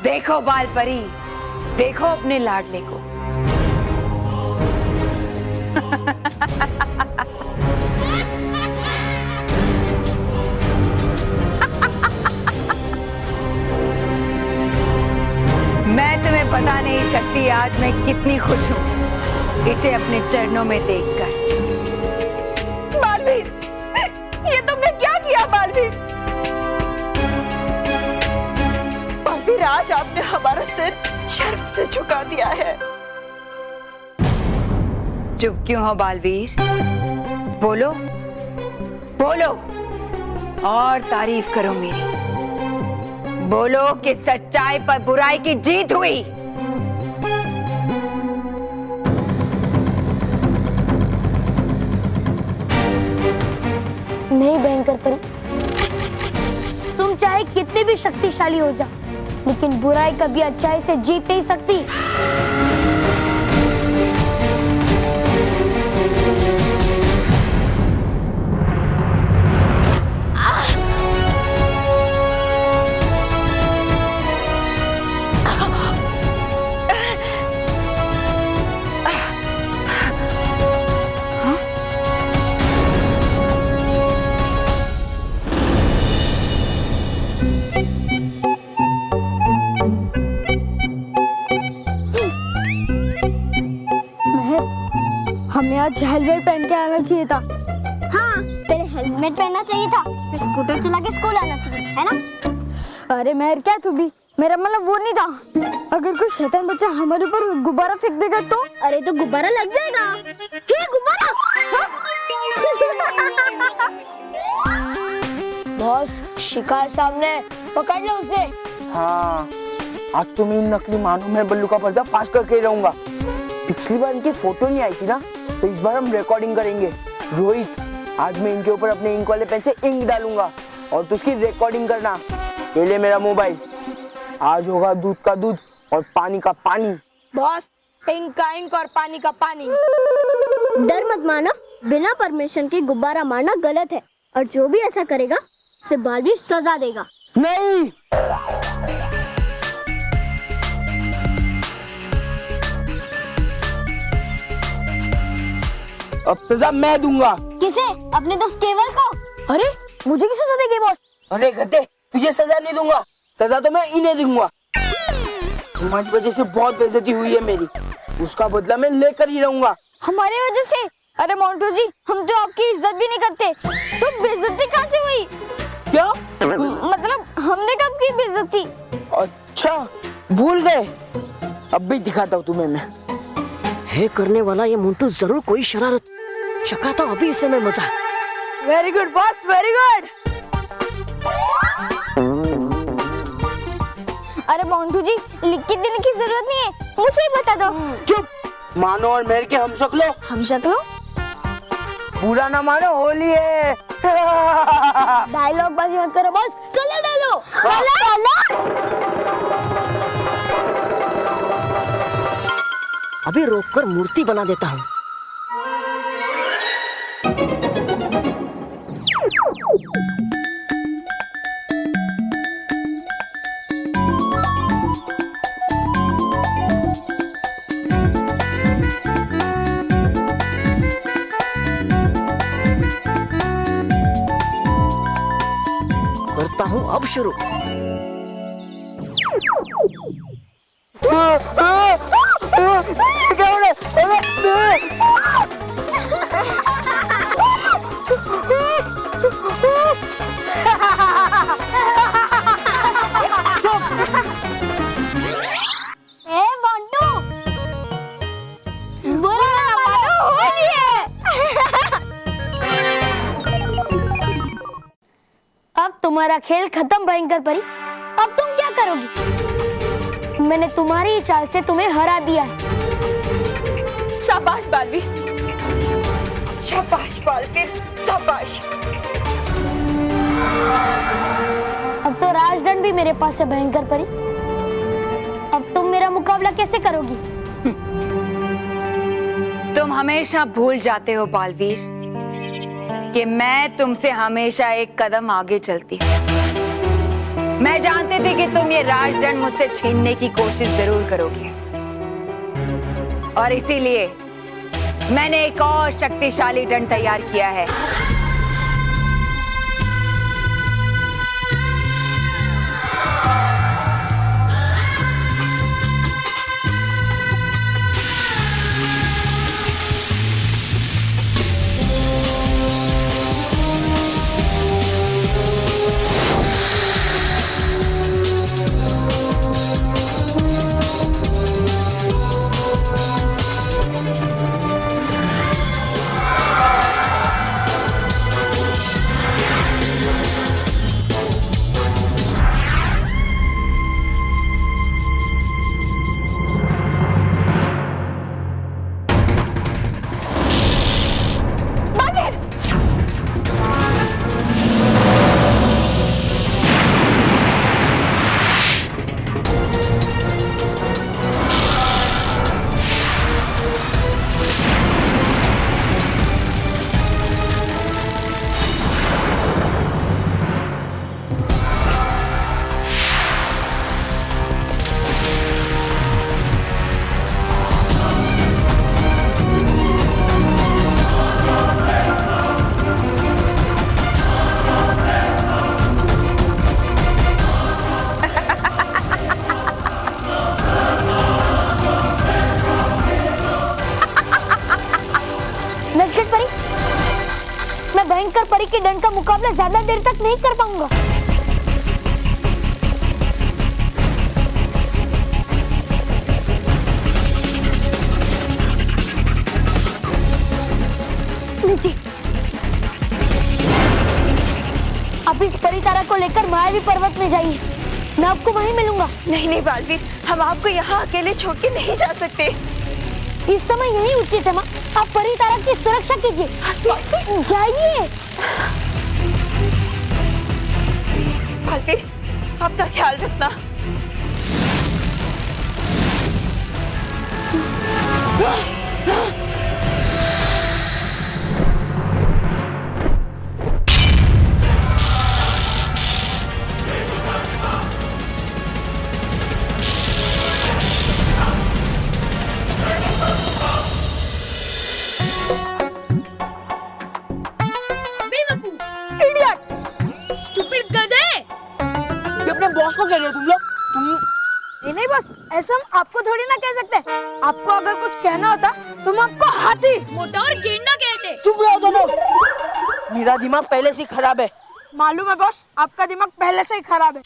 देखो बाल परी, देखो अपने लाडले को। मैं तुम्हें बता नहीं सकती आज मैं कितनी खुश हूँ इसे अपने चरणों में देखकर। बालवीर, ये तुमने क्या किया बालवीर? बालवीर, आज आपने हमारा सिर शर्म से झुका दिया है। चुप क्यों हो बालवीर? बोलो बोलो और तारीफ करो मेरी। बोलो कि सच्चाई पर बुराई की जीत हुई। नहीं भयंकर परी, तुम चाहे कितनी भी शक्तिशाली हो जाओ, लेकिन बुराई कभी अच्छाई से जीत नहीं सकती। हमें आज हेलमेट पहन के आना चाहिए था। हाँ, तेरे हेलमेट पहनना चाहिए था, फिर स्कूटर चला के स्कूल आना चाहिए, है ना? अरे मेहर, क्या तू भी? मेरा मतलब वो नहीं था। अगर कोई शैतान बच्चा हमारे ऊपर गुब्बारा फेंक देगा तो? अरे तो गुब्बारा लग जाएगा। हे गुब्बारा! बॉस, शिकार सामने, पकड़ लो उसे। हाँ, आज तो मैं इन नकली मानो में बल्लू का पर्दा फाश करके रहूंगा। पिछली बार इनकी फोटो नहीं आई थी ना, तो इस बार हम रिकॉर्डिंग करेंगे। रोहित, आज मैं इनके ऊपर अपने इंक वाले पेन से इंक डालूंगा और तो उसकी रिकॉर्डिंग करना। ये ले मेरा मोबाइल। आज होगा दूध का दूध और पानी का पानी। बॉस, इंक का इंक और पानी का पानी। डर मत मानो, बिना परमिशन के गुब्बारा मारना गलत है, और जो भी ऐसा करेगा उसे बालवीर सजा देगा। नहीं, अब सजा मैं दूंगा। किसे? अपने दोस्त केवल को? अरे मुझे किसे सजा देगी बॉस? अरे गधे, तुझे सजा नहीं दूंगा, सजा तो मैं इन्हें दूंगा। तुम्हारी वजह से बहुत बेइज्जती हुई है मेरी, उसका बदला मैं लेकर ही रहूंगा। हमारी वजह से? अरे मोंटू जी, हम तो आपकी इज्जत भी नहीं करते, तो बेइज्जती कहाँ से हुई? क्या? मतलब हमने कब की बेइज्जती? अच्छा, भूल गए? अब भी दिखाता हूँ तुम्हें मैं। है करने वाला ये मोंटू जरूर कोई शरारत। चका तो अभी इसे मैं मजा। Very good boss, very good. अरे मोंटू जी, लिख के देने की जरूरत नहीं है, मुझे ही बता दो। चुप, मानो और मेहर के हम शक्लो। हम शक्लो? बुरा ना मानो, होली है। डायलॉग बाजी मत करो बॉस, कलर डालो। कलर? अभी रोककर मूर्ति बना देता हूँ। करता हूँ अब शुरू। ए बंटू, बुरा ना मानो, होली है। अब तुम्हारा खेल खत्म भयंकर परी। अब तुम क्या करोगी? मैंने तुम्हारी ही चाल से तुम्हें हरा दिया है। शाबाश बालवीर, शाबाश बालवीर, शाबाश। अब तो राजदंड भी मेरे पास है भयंकर परी। अब तुम मेरा मुकाबला कैसे करोगी? तुम हमेशा भूल जाते हो बालवीर कि मैं तुमसे हमेशा एक कदम आगे चलती हूँ। मैं जानती थी कि तुम ये राजदंड मुझसे छीनने की कोशिश जरूर करोगे, और इसीलिए मैंने एक और शक्तिशाली दंड तैयार किया है। भयंकर परी के दंड का मुकाबला ज्यादा देर तक नहीं कर पाऊंगा। लीजिए, आप इस परी तारा को लेकर मायावी पर्वत में जाइए, मैं आपको वहीं मिलूंगा। नहीं नहीं बालवीर, हम आपको यहाँ अकेले छोड़ के नहीं जा सकते। इस समय यही उचित है माँ, आप परी तारा की सुरक्षा कीजिए, जाइए। बालवीर, अपना ख्याल रखना। बॉस को कह रहे हो तुम लोग? नहीं बस, ऐसा हम आपको थोड़ी ना कह सकते। आपको अगर कुछ कहना होता तो हम आपको हाथी, मोटा और गेंडा कहते। चुप रहो दोनों, मेरा दिमाग पहले से खराब है। मालूम है बॉस, आपका दिमाग पहले से ही खराब है।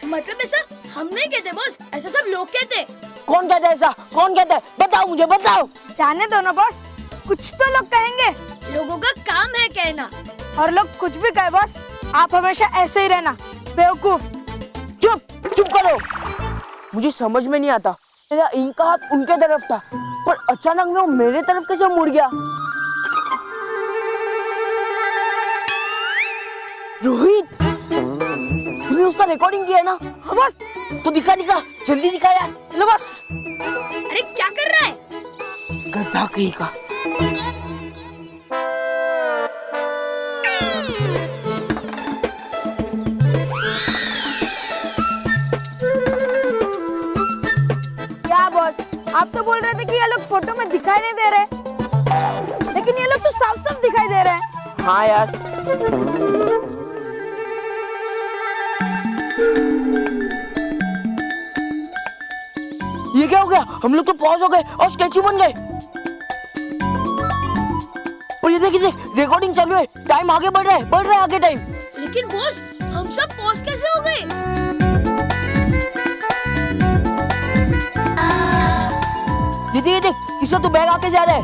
मतलब ऐसा हम नहीं कहते बॉस, ऐसा सब लोग कहते। कौन कहता है ऐसा? कौन कहता है? बताओ मुझे, बताओ। जाने दो ना बॉस, कुछ तो लोग कहेंगे। लोगों का काम है कहना, और लोग कुछ भी कहे बॉस, आप हमेशा ऐसे ही रहना, बेवकूफ। चुप चुप करो, मुझे समझ में नहीं आता, मेरा इनका हाथ उनके तरफ था, पर अचानक में वो मेरे तरफ कैसे मुड़ गया? रोहित, तूने उसका रिकॉर्डिंग किया ना? हाँ बॉस। तो दिखा दिखा, जल्दी दिखा यार। लो बॉस। अरे क्या कर रहा है? गधा कहीं का। क्या बॉस, आप तो बोल रहे थे कि ये लोग फोटो में दिखाई नहीं दे रहे, लेकिन ये लोग तो साफ साफ दिखाई दे रहे हैं। हाँ यार, ये क्या हो गया? हम लोग तो पॉज हो गए और स्टैचू बन गए। और ये देखिए, रिकॉर्डिंग चालू है, टाइम आगे बढ़ रहा है आगे टाइम। लेकिन बॉस, हम सब पॉज कैसे हो गए? ये देख, इसका तो बैग आके जा रहा है।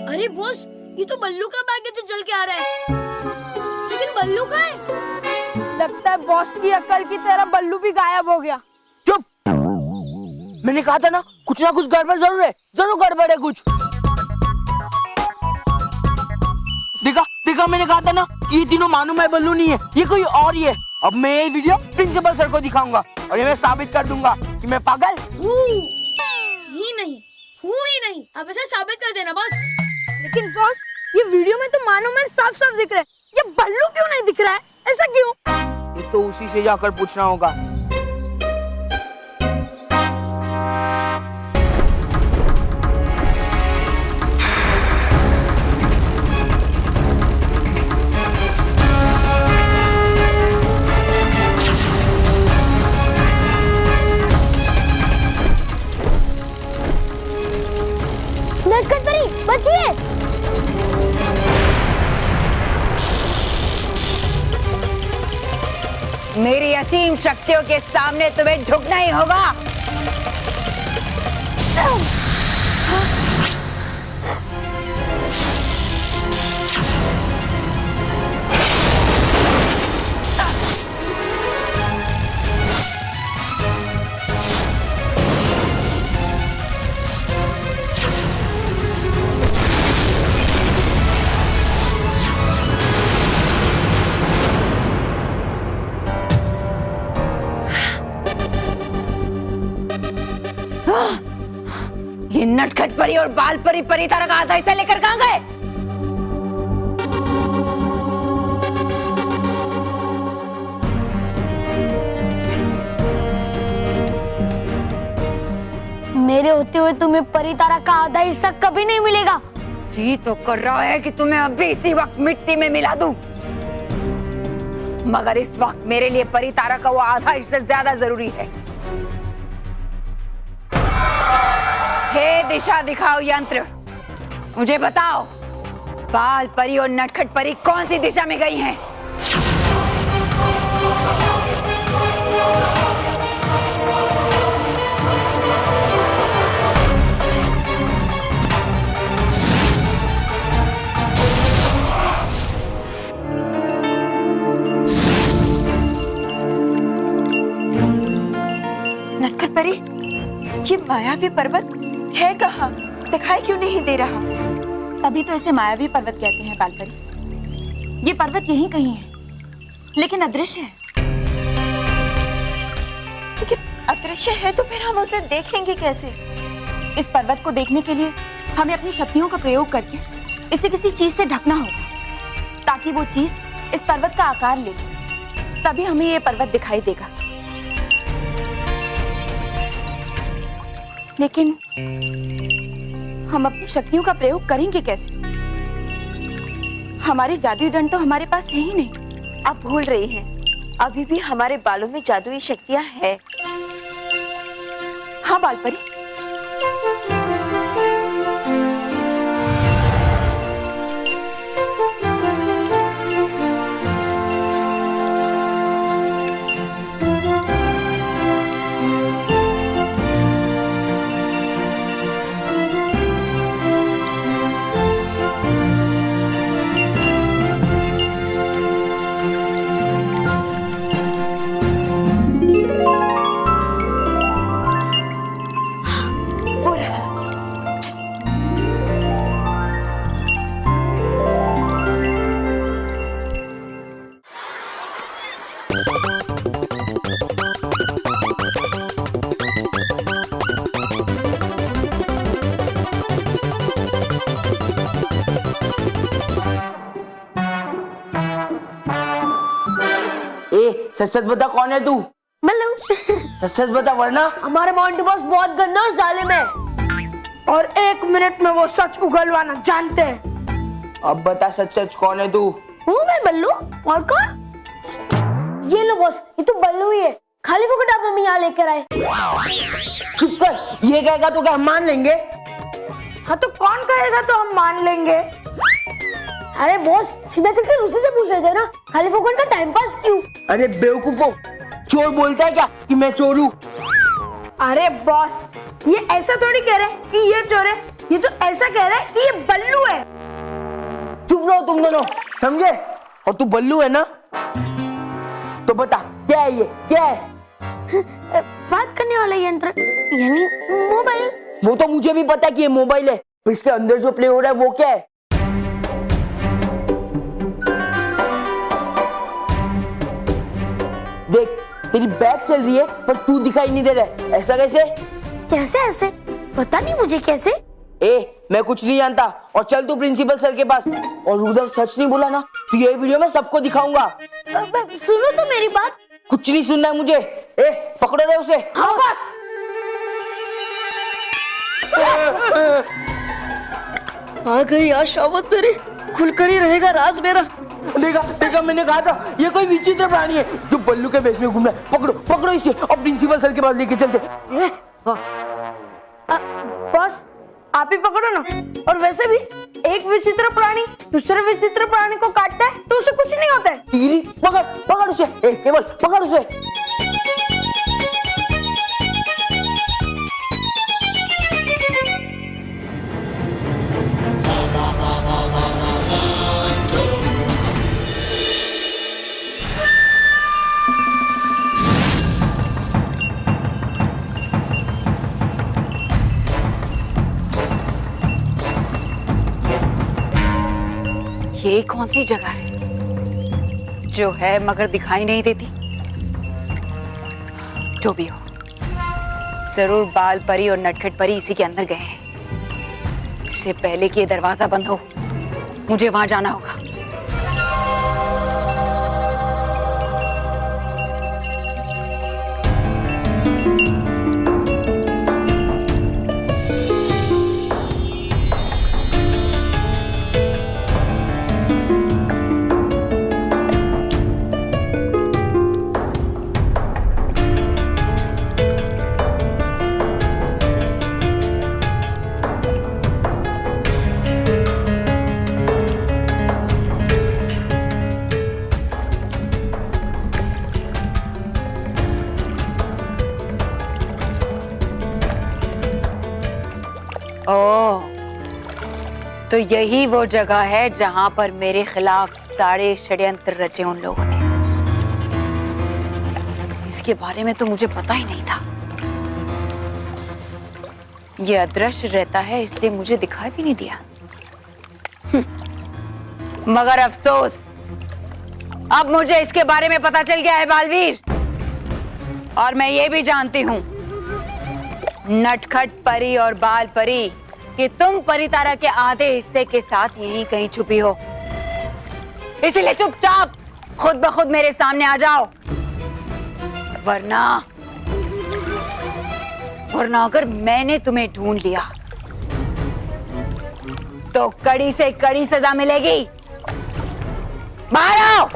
अरे बॉस, ये तो बल्लू का बैग है जो चल के आ रहा है। लेकिन बल्लू कहाँ है? लगता है बॉस की अकल की तरह बल्लू भी गायब हो गया। चुप, मैंने कहा था ना कुछ गड़बड़ जरूर है, जरूर गड़बड़ है कुछ। देखा मैंने कहा था ना कि ये तीनों मानो मैं बल्लू नहीं है, ये कोई और ही है। अब मैं ये वीडियो प्रिंसिपल सर को दिखाऊंगा और ये मैं साबित कर दूंगा कि मैं पागल ही नहीं। अब ऐसा साबित कर देना बस। लेकिन बॉस, ये वीडियो में तो मानो मैं साफ साफ दिख रहा है, ये बल्लू क्यों नहीं दिख रहा है? ऐसा क्यों? ये तो उसी से जाकर पूछना होगा। नटखट परी बचिए। मेरी असीम शक्तियों के सामने तुम्हें झुकना ही होगा। ये नटखट परी और बाल परी परितारा का आधा हिस्सा लेकर कहां गए? मेरे होते हुए तुम्हें परितारा का आधा हिस्सा कभी नहीं मिलेगा। जी तो कर रहा है कि तुम्हें अभी इसी वक्त मिट्टी में मिला दूं, मगर इस वक्त मेरे लिए परितारा का वो आधा हिस्सा ज्यादा जरूरी है। हे दिशा दिखाओ यंत्र, मुझे बताओ बाल परी और नटखट परी कौन सी दिशा में गई हैं? नटखट परी, ये मायावी पर्वत है कहाँ? दिखाई क्यों नहीं दे रहा? तभी तो इसे मायावी पर्वत कहते हैं बालपरी। ये पर्वत यहीं कहीं है, लेकिन अदृश्य है। लेकिन अदृश्य है तो फिर हम उसे देखेंगे कैसे? इस पर्वत को देखने के लिए हमें अपनी शक्तियों का प्रयोग करके इसे किसी चीज से ढकना होगा, ताकि वो चीज इस पर्वत का आकार ले, तभी हमें ये पर्वत दिखाई देगा। लेकिन हम अपनी शक्तियों का प्रयोग करेंगे कैसे? हमारे जादुई दंड तो हमारे पास है ही नहीं। आप भूल रही हैं, अभी भी हमारे बालों में जादुई शक्तियां हैं। हाँ बालपरी, वो रहा। ए सच सच बता, कौन है तू? बल्लू सच सच बता, वरना हमारे मोंटी बॉस बहुत गंदा और जालिम है, और 1 मिनट में वो सच उगलवाना जानते हैं। अब बता सच सच कौन है तू? हूँ मैं बल्लू, और कौन? ये लो बॉस, ये तो बल्लू ही है, खाली फोकट आप हमें यहाँ लेकर आए। चुप कर, ये कहेगा तो क्या हम मान लेंगे? हाँ तो कौन कहेगा तो हम मान लेंगे। अरे बॉस, सीधा चलकर उसी से पूछ रहे थे ना, खाली फोकट का टाइम पास क्यों? अरे बेवकूफो, चोर बोलता है क्या कि मैं चोर हूँ? अरे बॉस, ये ऐसा थोड़ी कह रहे हैं कि ये चोर है, ये तो ऐसा कह रहे हैं कि ये बल्लू है। चुप रहो तुम दोनों, समझे? और तू बल्लू है ना? तो बता क्या है ये, क्या है? बात करने वाला यंत्र, यानी मोबाइल। वो तो मुझे भी पता कि ये मोबाइल है, पर इसके अंदर जो प्ले हो रहा है वो क्या है? देख, तेरी बैक चल रही है पर तू दिखाई नहीं दे रहा है, ऐसा कैसे? कैसे ऐसे? पता नहीं मुझे कैसे। ए, मैं कुछ नहीं जानता और चल तू प्रिंसिपल सर के पास। और उधर सच नहीं बोला ना तो ये वीडियो मैं सबको दिखाऊंगा। सुनो तो मेरी बात। कुछ नहीं सुनना है मुझे। ए पकड़ो रे उसे। हाँ बस। आ गई आज शौबत मेरी, खुलकर ही रहेगा राज मेरा। देखा देखा, मैंने कहा था ये कोई विचित्र प्राणी है जो बल्लू के भेष में घूम रहा है। पकड़ो पकड़ो इसे और प्रिंसिपल सर के पास लेके चलते। बस आप ही पकड़ो ना। और वैसे भी एक विचित्र प्राणी दूसरे विचित्र प्राणी को काटता है तो उसे कुछ नहीं होता है। टीरी पकड़ पकड़ उसे। ए केवल पकड़ उसे। ये कौन सी जगह है जो है मगर दिखाई नहीं देती? जो भी हो, जरूर बाल परी और नटखट परी इसी के अंदर गए हैं। इससे पहले कि ये दरवाजा बंद हो मुझे वहां जाना होगा। ओह, तो यही वो जगह है जहां पर मेरे खिलाफ सारे षड्यंत्र रचे उन लोगों ने। इसके बारे में तो मुझे पता ही नहीं था। ये अदृश्य रहता है इसलिए मुझे दिखाई भी नहीं दिया। मगर अफसोस, अब मुझे इसके बारे में पता चल गया है बालवीर। और मैं ये भी जानती हूँ नटखट परी और बाल परी कि तुम परितारा के आधे हिस्से के साथ यहीं कहीं छुपी हो। इसलिए चुपचाप खुद ब खुद मेरे सामने आ जाओ, वरना अगर मैंने तुम्हें ढूंढ लिया तो कड़ी से कड़ी सजा मिलेगी। बाहर आओ।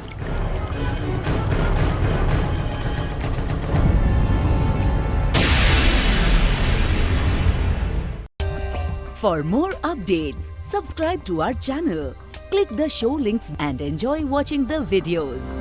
For more updates, subscribe to our channel, click the show links and enjoy watching the videos.